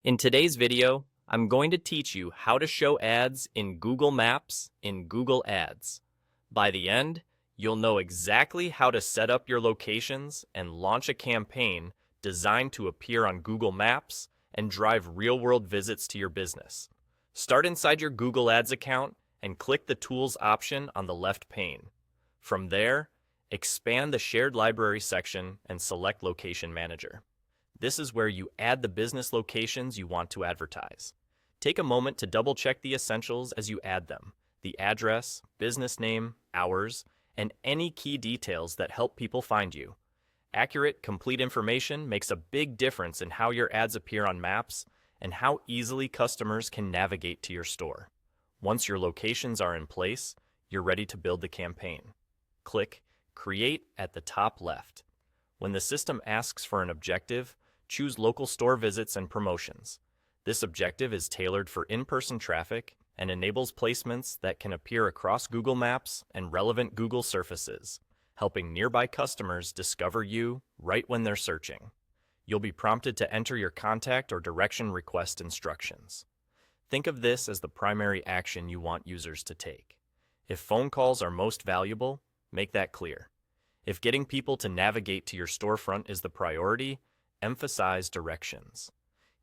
In today's video, I'm going to teach you how to show ads in Google Maps in Google Ads. By the end, you'll know exactly how to set up your locations and launch a campaign designed to appear on Google Maps and drive real-world visits to your business. Start inside your Google Ads account and click the Tools option on the left pane. From there, expand the Shared Library section and select Location Manager. This is where you add the business locations you want to advertise. Take a moment to double-check the essentials as you add them: the address, business name, hours, and any key details that help people find you. Accurate, complete information makes a big difference in how your ads appear on maps and how easily customers can navigate to your store. Once your locations are in place, you're ready to build the campaign. Click Create at the top left. When the system asks for an objective, choose Local Store Visits and Promotions. This objective is tailored for in-person traffic and enables placements that can appear across Google Maps and relevant Google surfaces, helping nearby customers discover you right when they're searching. You'll be prompted to enter your contact or direction request instructions. Think of this as the primary action you want users to take. If phone calls are most valuable, make that clear. If getting people to navigate to your storefront is the priority, emphasize directions.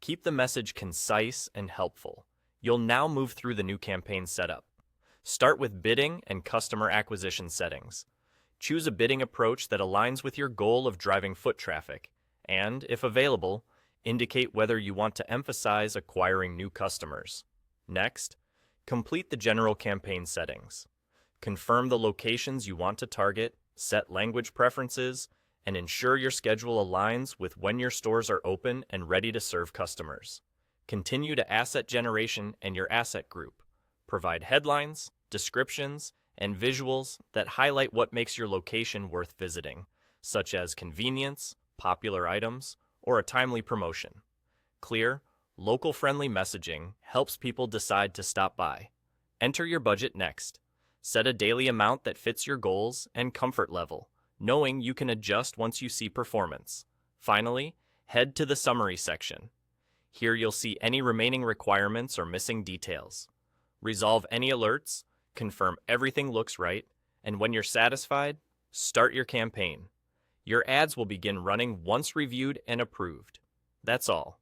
Keep the message concise and helpful. You'll now move through the new campaign setup. Start with bidding and customer acquisition settings. Choose a bidding approach that aligns with your goal of driving foot traffic, and, if available, indicate whether you want to emphasize acquiring new customers. Next, complete the general campaign settings. Confirm the locations you want to target, set language preferences, and ensure your schedule aligns with when your stores are open and ready to serve customers. Continue to asset generation and your asset group. Provide headlines, descriptions, and visuals that highlight what makes your location worth visiting, such as convenience, popular items, or a timely promotion. Clear, local-friendly messaging helps people decide to stop by. Enter your budget next. Set a daily amount that fits your goals and comfort level, knowing you can adjust once you see performance. Finally, head to the summary section. Here you'll see any remaining requirements or missing details. Resolve any alerts, confirm everything looks right, and when you're satisfied, start your campaign. Your ads will begin running once reviewed and approved. That's all.